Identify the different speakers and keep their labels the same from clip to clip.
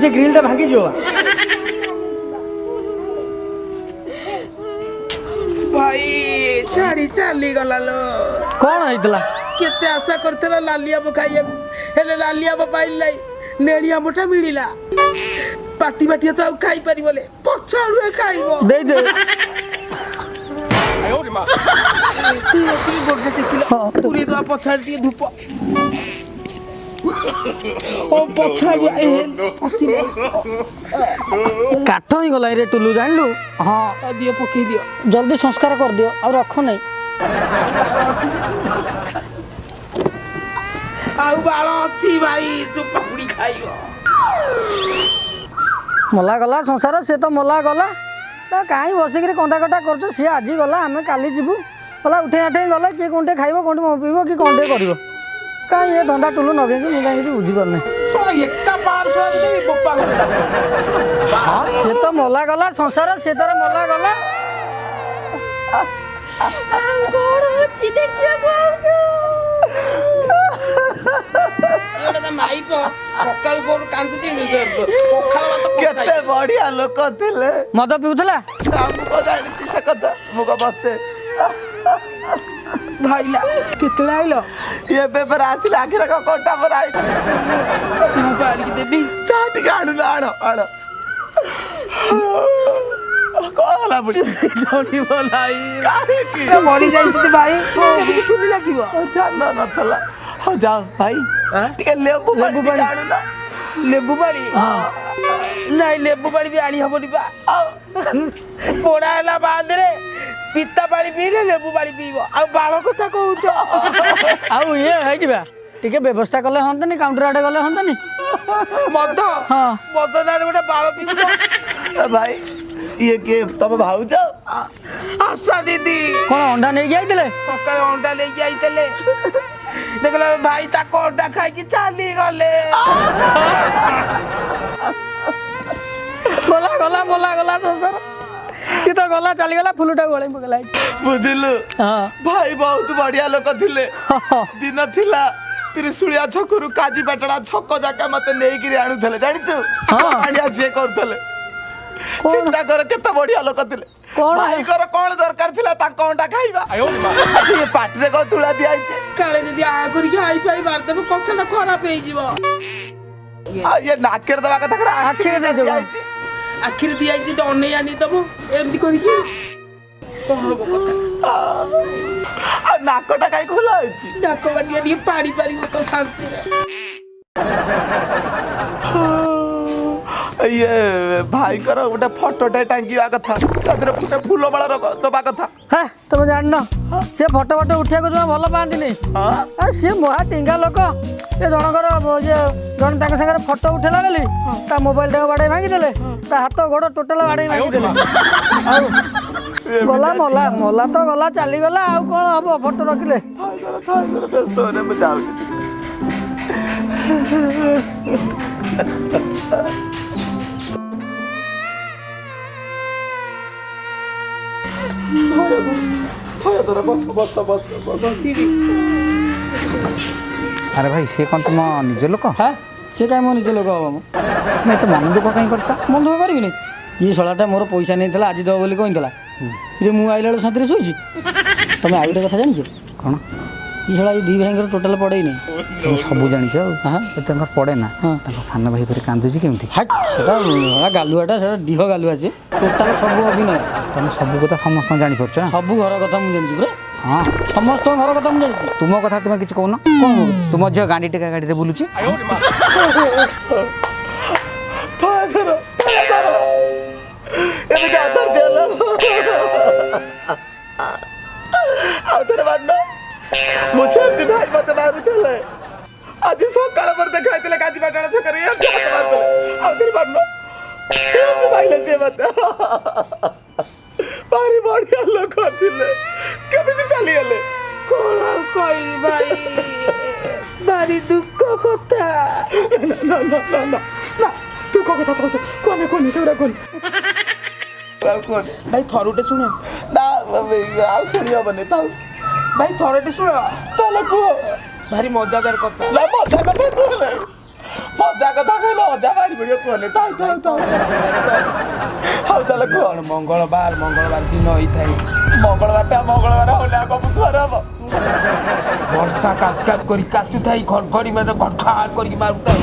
Speaker 1: से ग्रिल टा भांगी जो
Speaker 2: भाई छाड़ी चली गला लो
Speaker 1: कौन होइतला
Speaker 2: केते आशा करथला लालिया खाइया हेले लालिया पाइल लाई नेड़िया मोटा मिलिला पाटी बाटी तो खाई पारी बोले पछाड़ुए खाइबो
Speaker 1: दे दे
Speaker 2: पूरी दो पछाड़ी धूप ओ पछाड़ी
Speaker 1: काठ ही गला रे टुलू जानलु हां
Speaker 2: दियो पके दियो
Speaker 1: जल्दी संस्कार कर दियो और रखो नहीं
Speaker 2: आउ बाଳ ଅଛି भाई जो पकड़ी खाइबो
Speaker 1: मला गला संसार से तो मला गला तो काई बसिक कंदा कटा करछ से आज गला हमें काली जीवु गला उठे आठे गला के कोंटे खाइबो कोंटे मपिबो कि कोंटे करिवो काई ये धंदा टुलू नगे कि मु काई बुझी करने
Speaker 2: सो एका 500 देबी बप्पा
Speaker 1: हां से तो मला गला संसार से तर मला गला
Speaker 3: कोण अछि देखिया को
Speaker 2: एटा त माई पो सकाल कोर कांदुची पखाल भात
Speaker 4: केते बढ़िया लोक थिले
Speaker 1: मद पिउथला
Speaker 4: हमको जानि से कथा मुको बसे
Speaker 2: भाईला केतला आइलो
Speaker 4: ये पेपर आसिल आखिर का कोटा पर आई
Speaker 2: चाह पाड़ी के देबी
Speaker 4: चाटी गाडू लाणो आणो कोला बुडी
Speaker 2: जोडी बोलाई
Speaker 4: काहे की
Speaker 2: मरी जाईती भाई केबे चुली लागिवो
Speaker 4: ध्यान न थला हो जाओ भाई टिके लेबू
Speaker 1: लेबू पानी।
Speaker 4: गाडू ना
Speaker 2: लेबू पाड़ी नहीं लेबू पाड़ी भी आनी हबनी बा पोड़ा हला बाद रे पित्ता पाड़ी पीले लेबू पाड़ी पीबो आ बाळ कथा कहउछ
Speaker 1: आउ ये है जिबा टिके व्यवस्था करले हंतनी काउंटर आडे गले हंतनी
Speaker 2: मद
Speaker 1: हां
Speaker 2: मद नारे गोटे बाळ पीबो
Speaker 4: भाई ये के तब भाउज
Speaker 2: आशा दीदी
Speaker 1: कोन अंडा नै आइतले
Speaker 2: सकाळ अंडा ले जाइतले देखला भाई ता अंडा खाई कि चाली गले
Speaker 1: गला गला बोला गला संसार ये तो गला चली गला फुलटा गळे पगला
Speaker 4: बुझलु
Speaker 1: हां
Speaker 4: भाई बहुत बढ़िया लोक थिले दिन थिला त्रिशुलिया छकरू काजी पेटड़ा छक जाका मते नेइकिरी आनुथले जानिछु
Speaker 1: हाँ।
Speaker 4: आनिया जे करथले
Speaker 1: कौन?
Speaker 4: चिंता कर केते बढ़िया लोक थिले
Speaker 1: कौन?
Speaker 4: भाई कर कोन दरकार थिला ता कोनटा खाइबा ये पाटरे को तुला दिया छे
Speaker 2: काले जदी आ करी के आई पाई बार देबो कथला खराब हे जीवो
Speaker 4: ये नाकेर दवा कथा करा
Speaker 1: आखिर दे जो
Speaker 2: आखिर दिया जी तो अनै आनी दबो एमती करी के कहबो कथा
Speaker 4: नाकटा काई खोला अछि
Speaker 2: डाको बाटिया दी पाड़ी पाड़ी तो शांति रे
Speaker 4: ये भाई कर गोटे फोटोटे टांगिवा कथा तादरे फुटे फूल बाळा दबा कथा
Speaker 1: हां तुम जाननो से फोटो फोटो उठिया को जो भलो पांती नै
Speaker 4: हां
Speaker 1: से मोहा टिंगा लोक ए जनकर जे जन ताके संगे फोटो उठेला गली ता मोबाइल टा बाडे भांगी देले ता हाथ गोड़ टोटल बाडे भांगी देले आउ गला मोला मोला तो गला चली गला आउ कोन हबो फोटो रखले
Speaker 4: थाई कर व्यस्त होने में जाऊ बस बस बस बस
Speaker 5: अरे भाई से कौन तुम निज लोक
Speaker 1: हां से काय मो निज लोक हबो
Speaker 5: मैं तो मन दुख कहीं कर
Speaker 1: मन दुख करबी नै ये सलाटा मोर पैसा नैथला आज दो बोली कहितला रे मु आइला साथरे सोइची तमे आ गोटे कथा जानि छ
Speaker 5: कौन
Speaker 1: ये सला ये दी भाईंकर टोटल पड़े नै
Speaker 5: तुम सब जानी
Speaker 1: हां
Speaker 5: तंकर पड़े ना सान भाई पर कांदुची केमती
Speaker 1: हट सेटा गालुआटा सेटा डीह गालुआ से टोटल सब अभिनय
Speaker 5: तुम सब कथा समस्त जानी परछ
Speaker 1: सब घर कथा मु जानछि पुरा
Speaker 5: हाँ
Speaker 1: समस्त घर कथा मु जानछि
Speaker 5: तुम कथा तुम किछ कहून कौन तुम झ गाड़ी टेका गाड़ी रे बुलुची
Speaker 4: एबे जा धर चलो आधर मारनो मुझे भाई मत मारुतले आज सकाळ पर देखाइतले काजी बाटाळा छकरी हाथ मारतले आधर मारनो एबे भाई ले जे मत भारी बढ़िया लोक थिले केमिति चली गेले
Speaker 2: कोण कहि भाई भारी दुख कथा
Speaker 4: ना तू को कथा तो कोने कोने सेरा कोने कोन
Speaker 2: भाई थरुटे सुनो
Speaker 4: ना आ सुनियो बने ताऊ
Speaker 2: भाई थरुटे सुनो
Speaker 4: ताले को
Speaker 2: ଭାରି ମଜାଦାର କଥା।
Speaker 4: ନା ମଜା କଥା କୁହଲେ ମଜା କଥା କହିଲେ ଅଜା ଭାରି ଭିଡ଼ିଓ କୁହଲେ ହଉ ତାହେଲେ କୁହ।
Speaker 2: ମଙ୍ଗଳବାର ଦିନ ହେଇଥାଏ।
Speaker 4: ମଙ୍ଗଳବାର ହଉଲେ ଆଗ ବୁଧବାର ହବ।
Speaker 2: ବର୍ଷା କାପ କାପ କରି କାଚୁଥାଏ, ଘଡ଼ଘଡ଼ି ମାନେ ଘଟଘାଟ କରିକି ମାରୁଥାଏ।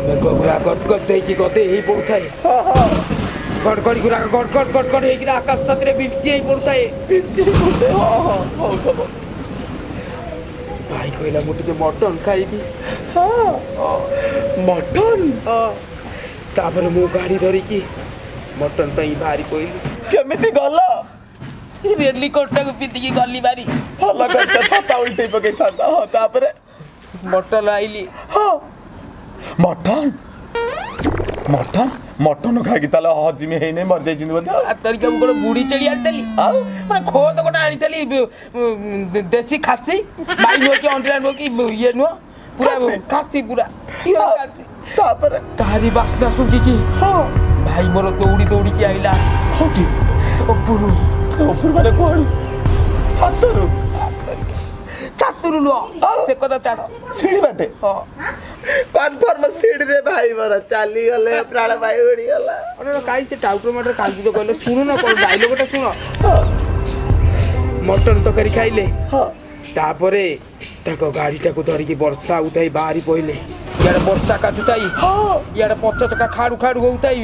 Speaker 2: ମେଘ ଗୁରା ଗଟଗଟ ଦେଇକି ଗଦେ ହେଇ ପଡୁଥାଏ। ଘଡ଼ଘଡ଼ି ଗୁରା ଗଟଗଟ ହେଇକି ଆକାଶ ଛାତରେ ବିଞ୍ଚି ହେଇ ପଡୁଥାଏ। ଭାଇ କହିଲା ମୁଁ ଟିକେ ମଟନ ଖାଇବି।
Speaker 4: ମଟନ
Speaker 2: ତାପରେ ମୁଁ ଗାଡ଼ି ଧରିକି ମଟନ ପାଇଁ ବାହାରି ପଇଲି।
Speaker 4: କେମିତି ଗଲ?
Speaker 2: ରେଲିକୋଟଟାକୁ ପିନ୍ଧିକି ଗଲି ବାରି।
Speaker 4: ଭଲ କରିଛ, ଛତା ଉଲ୍ଟେଇ ପକେଇଥାନ୍ତା। ହଁ ତାପରେ
Speaker 2: ମଟନ ଆଇଲି।
Speaker 4: ହଁ ମଟନ ଖାଇକି ତାହେଲେ ହଜିମି ହେଇନି ମରିଯାଇଛନ୍ତି ବୋଧେ।
Speaker 2: ତାରିଖ ମୁଁ ଗୋଟେ ବୁଢୀ ଚେଳି ଆଣିଥିଲି।
Speaker 4: ଆଉ
Speaker 2: ମାନେ ଖୋଦ ଗୋଟେ ଆଣିଥିଲି ଦେଶୀ ଖାସି। ମାଇ ନୁହଁ କି ଅଣ୍ଡିରା ନୁହଁ କି ଇଏ ନୁହଁ, ପୁରା ଖାସି ପୁରା ଖାସି।
Speaker 4: ତାପରେ
Speaker 2: ତାରି ବାସ୍ନା ଶୁଙ୍ଘିକି ଭାଇ ମୋର ଦୌଡ଼ିକି ଆଇଲା
Speaker 4: କୋଉଠି?
Speaker 2: ଉପରୁ
Speaker 4: ମାନେ କୁଆଡୁ?
Speaker 2: ଛାତରୁ ନୁହଁ, ସେ କଥା ଛାଡ଼।
Speaker 4: ସିଡି ବାଟେ କନଫର୍ମ ସିଡିରେ ଭାଇ ମୋର ଚାଲିଗଲେ, ପ୍ରାଣ ଭାଇ ଉଡିଗଲା।
Speaker 2: କାହିଁ ସେ ଟାଉଟର ମାଟର କାନ୍ଦିଲ କହିଲେ? ଶୁଣୁ ନା କ'ଣ ଡାଇଲଗଟା ଶୁଣ। ମଟନ ତରକାରୀ ଖାଇଲେ। ତାପରେ ତାଙ୍କ ଗାଡ଼ିଟାକୁ ଧରିକି ବର୍ଷା ହଉଥାଇ ବାହାରି ପଇଲେ। ଇଆଡ଼େ ବର୍ଷା କାଟୁଥାଇ, ଇଆଡ଼େ ପଛ ଚକା ଖାଡୁ ହଉଥାଇ।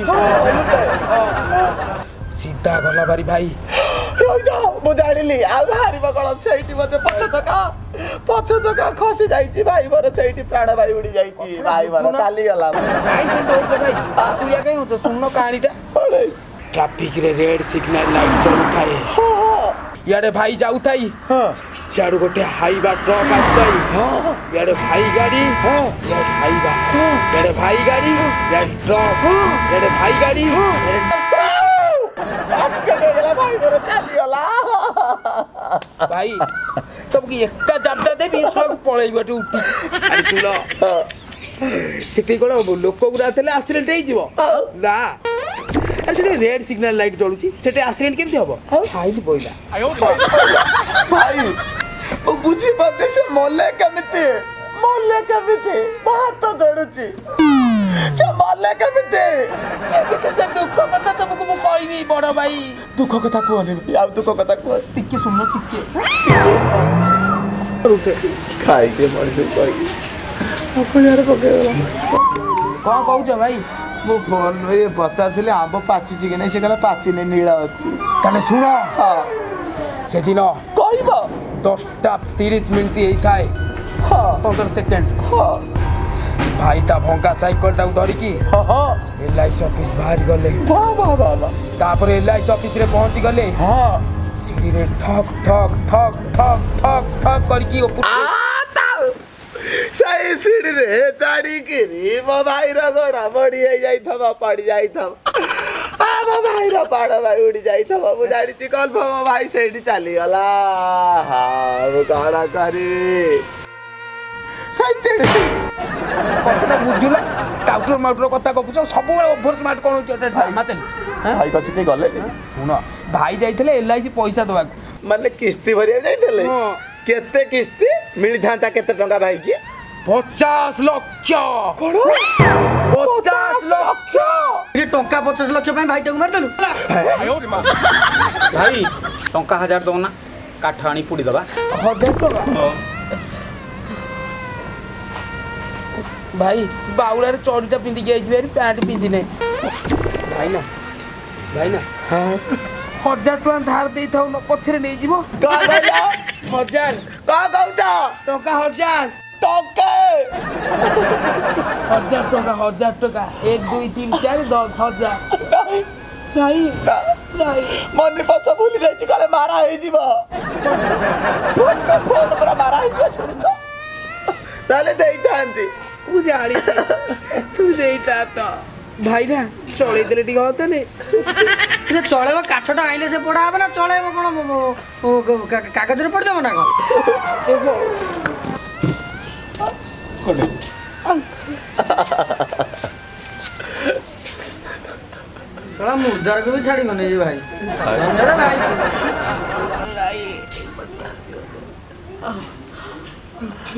Speaker 2: ସିଧା ଗଲା ବାରି ଭାଇ।
Speaker 4: ମୁଁ ଜାଣିଲି ଆଉ ବାହାରିବ କଣ? ସେଇଠି ବୋଧେ ପଛ ଚକା ଖସି ଯାଇଛି। ଭାଇ ମୋର ସେଇଠି ପ୍ରାଣ ଭାଇ ଉଡି ଯାଇଛି। ଭାଇ ମୋର ଚାଲିଗଲା।
Speaker 2: କାହିଁ ସେମିତି ହଉଛ ଭାଇ? ତୁଳିଆ କାହିଁ ହଉଛ? ଶୁଣୁନ କାହାଣୀଟା। ଟ୍ରାଫିକରେ ରେଡ୍ ସିଗ୍ନାଲ ଲାଇଟ୍ ଜଳୁଥାଏ। ଇଆଡ଼େ ଭାଇ ଯାଉଥାଇ, ସିଆଡ଼ୁ ଗୋଟେ ହାଇବା ଟ୍ରକ୍ ଆସୁଥାଇ। ଇଆଡ଼େ ଭାଇ ଗାଡ଼ି, ଇଆଡ଼େ ହାଇବା। ଇଆଡ଼େ ଭାଇ ଗାଡ଼ି, ଇଆଡ଼େ ଟ୍ରକ୍। ଇଆଡ଼େ ଭାଇ ଗାଡ଼ି,
Speaker 4: ଆକ୍ସିଡେଣ୍ଟ ହେଇଗଲା। ଭାଇ ମୋର ଚାଲିଗଲା।
Speaker 2: ଭାଇ ତମକୁ ଏକା ଜାପଟା ଦେବି, ସବୁ ପଳେଇବ ଏଠି ଉଠି। ଶୁଣ, ସେଠି କ'ଣ ଲୋକ ଗୁଡ଼ା ଥିଲେ ଆକ୍ସିଡେଣ୍ଟ ହେଇଯିବ ନା? ସେଠି ରେଡ୍ ସିଗ୍ନାଲ ଲାଇଟ୍ ଜଳୁଛି, ସେଠି ଆକ୍ସିଡେଣ୍ଟ କେମିତି ହବ? ଫାଇନ୍ ପଇଲା।
Speaker 4: ଭାଇ ମୁଁ ବୁଝିପାରୁନି ସେ ମଲେ କେମିତି? ମୋ ହାତ ଜଡୁଛି। ସେ ମଲେ କେମିତି?
Speaker 2: ସେ ଦୁଃଖ କଥା ତମକୁ ମୁଁ କହିବି ବଡ଼ ଭାଇ।
Speaker 4: ଦୁଃଖ କଥା କୁହନି ଭାଇ, ଆଉ ଦୁଃଖ କଥା କୁହ।
Speaker 2: ଟିକେ ଶୁଣ ଟିକେ।
Speaker 4: ଖାଇକି ମଣିଷ କହିକି ପକେଇଗଲା।
Speaker 2: କ'ଣ କହୁଛ ଭାଇ?
Speaker 4: ମୁଁ ଫୋନ୍ ପଚାରୁଥିଲି ଆମ୍ବ ପାଚିଛି କି ନାହିଁ, ସେ କହିଲା ପାଚିନି, ନୀଳ ଅଛି।
Speaker 2: ତାହେଲେ ଶୁଣ, ସେଦିନ
Speaker 4: କହିବ
Speaker 2: 10:30 ହେଇଥାଏ, 15 ସେକେଣ୍ଡ। ଭାଇ ତା ଭଙ୍ଗା ସାଇକେଲଟାକୁ ଧରିକି LIC ଅଫିସ ବାହାରି ଗଲେ। ତାପରେ LIC ଅଫିସରେ ପହଞ୍ଚି ଗଲେ। ସିଡ଼ିରେ ଠକ୍ କରିକି
Speaker 4: ସେଇ ସିଡ଼ିରେ ଚଢ଼ିକିରି ମୋ ଭାଇର ଗୋଡ଼ ମୋଡ଼ି ହେଇଯାଇଥିବ, ପଡ଼ି ଯାଇଥିବ। ମୋ ଭାଇର ପାଡ଼ ଭାଇ ଉଡ଼ି ଯାଇଥିବ। ମୁଁ ଜାଣିଛି କନଫର୍ମ ମୋ ଭାଇ ସେଇଠି ଚାଲିଗଲା। ମୁଁ କ'ଣ କରିବି?
Speaker 2: କଥାଟା ବୁଝୁଲ? ଟାଉଟର ମାଉଟର କଥା ଗପୁଛ, ସବୁବେଳେ ଓଭର ସ୍ମାର୍ଟ କ'ଣ ହେଉଛି? ଡ୍ରାମା ଚାଲିଛି।
Speaker 4: ଭାଇ କଛି ଟିକେ ଗଲେ।
Speaker 2: ଶୁଣ, ଭାଇ ଯାଇଥିଲେ LIC ପଇସା ଦେବାକୁ।
Speaker 4: ମାନେ କିସ୍ତି ଭରିବାକୁ ଯାଇଥିଲେ? କେତେ କିସ୍ତି ମିଳିଥାନ୍ତା? କେତେ ଟଙ୍କା ଭାଇକି?
Speaker 2: 50 ଲକ୍ଷ।
Speaker 4: କ'ଣ?
Speaker 2: 50 ଲକ୍ଷ?
Speaker 1: ଟଙ୍କା 50 ଲକ୍ଷ ପାଇଁ ଭାଇଟାକୁ ମାରିଦେଲୁ?
Speaker 5: ଭାଇ ଟଙ୍କା 1000 ଦଉନା, କାଠ ଆଣି ପୋଡ଼ିଦେବା।
Speaker 2: 1000 ଟଙ୍କା? ଭାଇ ବାଉଳାରେ ଚଡ଼ିଟା ପିନ୍ଧିକି ଆଇଛି, ପ୍ୟାଣ୍ଟ ପିନ୍ଧି ନାହିଁ। ଭାଇନା 1000 ଟଙ୍କା ଧାର ଦେଇଥାଉ, ପଛରେ ନେଇଯିବ।
Speaker 4: 1000?
Speaker 2: ଟଙ୍କା 1000
Speaker 4: ଟଙ୍କା
Speaker 2: 1000 ଟଙ୍କା 1 2 3 4 10,000। ଭାଇ
Speaker 4: ମନି ପଛ ଭୁଲି ଯାଇଛି, କାଳେ ମାରା ହେଇଯିବ। ଫୋନ ପୁରା ମାରା ହେଇଯିବ। ଶୁଣୁଛ, ତାହେଲେ ଦେଇଥାନ୍ତି।
Speaker 2: ମୁଁ ଜାଣିଛି ତୁ ଦେଇଥା ତ। ଭାଇନା ଚଳେଇ ଦେଲେ ଟିକେ ହତାନେ।
Speaker 1: ଚଳେଇବ, କାଠଟା ଆଇଲେ ସେ ପୋଡ଼ା ହବ ନା? ଚଳେଇବ କ'ଣ କାଗଜରେ ପଡ଼ିଦେବ ନା କ'ଣ? ଶଳା ମୁର୍ଦାରକୁ ବି ଛାଡ଼ିବନି ଯେ ଭାଇ। ଭାଇ
Speaker 2: ଭାଇ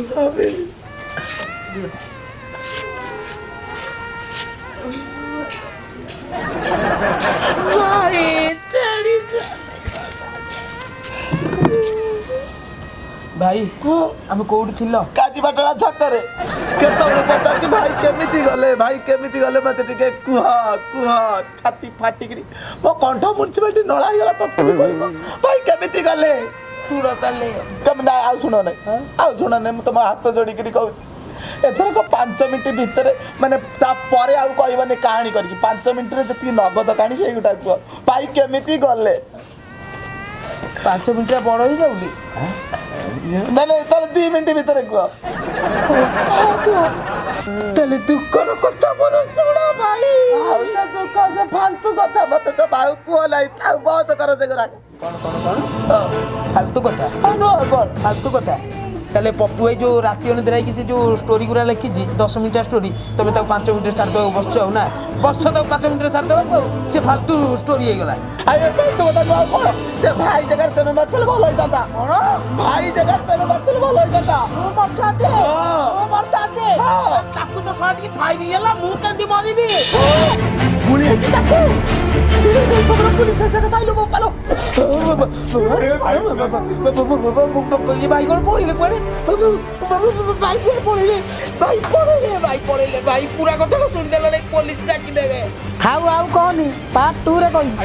Speaker 2: ଛାଡ଼ି ଭାଇ ଆମେ କୋଉଠି ଥିଲ?
Speaker 4: କାଜିପାଟଣା ଛକରେ କେତେବେଳେ ପଚାରୁଛି ଭାଇ କେମିତି ଗଲେ ମତେ ଟିକେ କୁହ ଛାତି ଫାଟିକିରି ମୋ କଣ୍ଠ ମ୍ୟୁନିସିପାଲିଟି ନଳା ହେଇଗଲା ତଥାପି କହିବ ଭାଇ କେମିତି ଗଲେ
Speaker 2: ଶୁଣ ତାହେଲେ
Speaker 4: ନା ଆଉ ଶୁଣ ନାହିଁ ମୁଁ ତମ ହାତ ଯୋଡ଼ିକିରି କହୁଛି ଏଥରକ 5 ମିନିଟ୍ ଭିତରେ ମାନେ ତାପରେ ଆଉ କହିବନି କାହାଣୀ କରିକି 5 ମିନିଟ୍ରେ ଯେତିକି ନଗଦ କାହାଣୀ ସେଇଗୁଟା କୁହ ଭାଇ କେମିତି ଗଲେ
Speaker 2: 5 ମିନିଟ୍ରେ ବଡ଼ ହେଇଯାଉନି
Speaker 4: ମାନେ ତାହେଲେ 2 ମିନିଟ୍ ଭିତରେ କୁହ
Speaker 2: ତାହେଲେ ଦୁଃଖର କଥା ମୋର ଶୁଣ ଭାଇ
Speaker 4: ଆଉ ସେ ଦୁଃଖ ସେ ଫାଲତୁ କଥା ମତେ ତ ଭାଇ କୁହ ନାହିଁ ଆଉ ବହୁତ କର ସେ କଣ
Speaker 2: ଫାଲତୁ କଥା ଫାଲତୁ କଥା ତାହେଲେ ପପୁ ଭାଇ ଯୋଉ ରାତି ଅନିଦ୍ରା ହେଇକି ସେ ଯୋଉ ଷ୍ଟୋରି ଗୁରା ଲେଖିଛି 10 ମିନିଟ୍ ଷ୍ଟୋରି ତମେ ତାକୁ 5 ମିନିଟ୍ରେ ସାରିଦେବାକୁ ବସଛ ଆଉ ନା ବସଛ ତାକୁ 5 ମିନିଟ୍ରେ ସାରିଦେବାକୁ ଆଉ ସେ ଫାଲତୁ ଷ୍ଟୋରି ହେଇଗଲା
Speaker 4: ଆରେ ଫାଲତୁ କଥା ନୁହଁ କଣ ସେ ଭାଇ ଜାଗାରେ ତେମେ ମାରିଥିଲେ ଭଲ ହେଇଥାନ୍ତା କଣ ଭାଇ ଜାଗାରେ ତେମେ ମାରିଥିଲେ ଭଲ ହେଇଥାନ୍ତା
Speaker 2: ତାକୁ ତ ସହ ଟିକେ ଫାଇନ୍ ହେଲା ମୁଁ କେମିତି ମରିବି
Speaker 4: ଗୁଳି ହେଇଛି ତାକୁ ପୁଲିସ କଥା ଆଇଲୁ ବୋପାଲୋ
Speaker 2: ଭାଇ କଣ ପଳେଇଲେ କୁଆଡେ ଭାଇ ପଳେଇଲେ ଭାଇ ପୁରା କଥା ଶୁଣିଦେଲେ ପୋଲିସ ଡାକି ଦେବେ
Speaker 1: ଥାଉ ଆଉ କହନି ପାର୍ଟ 2 ରେ କହିବି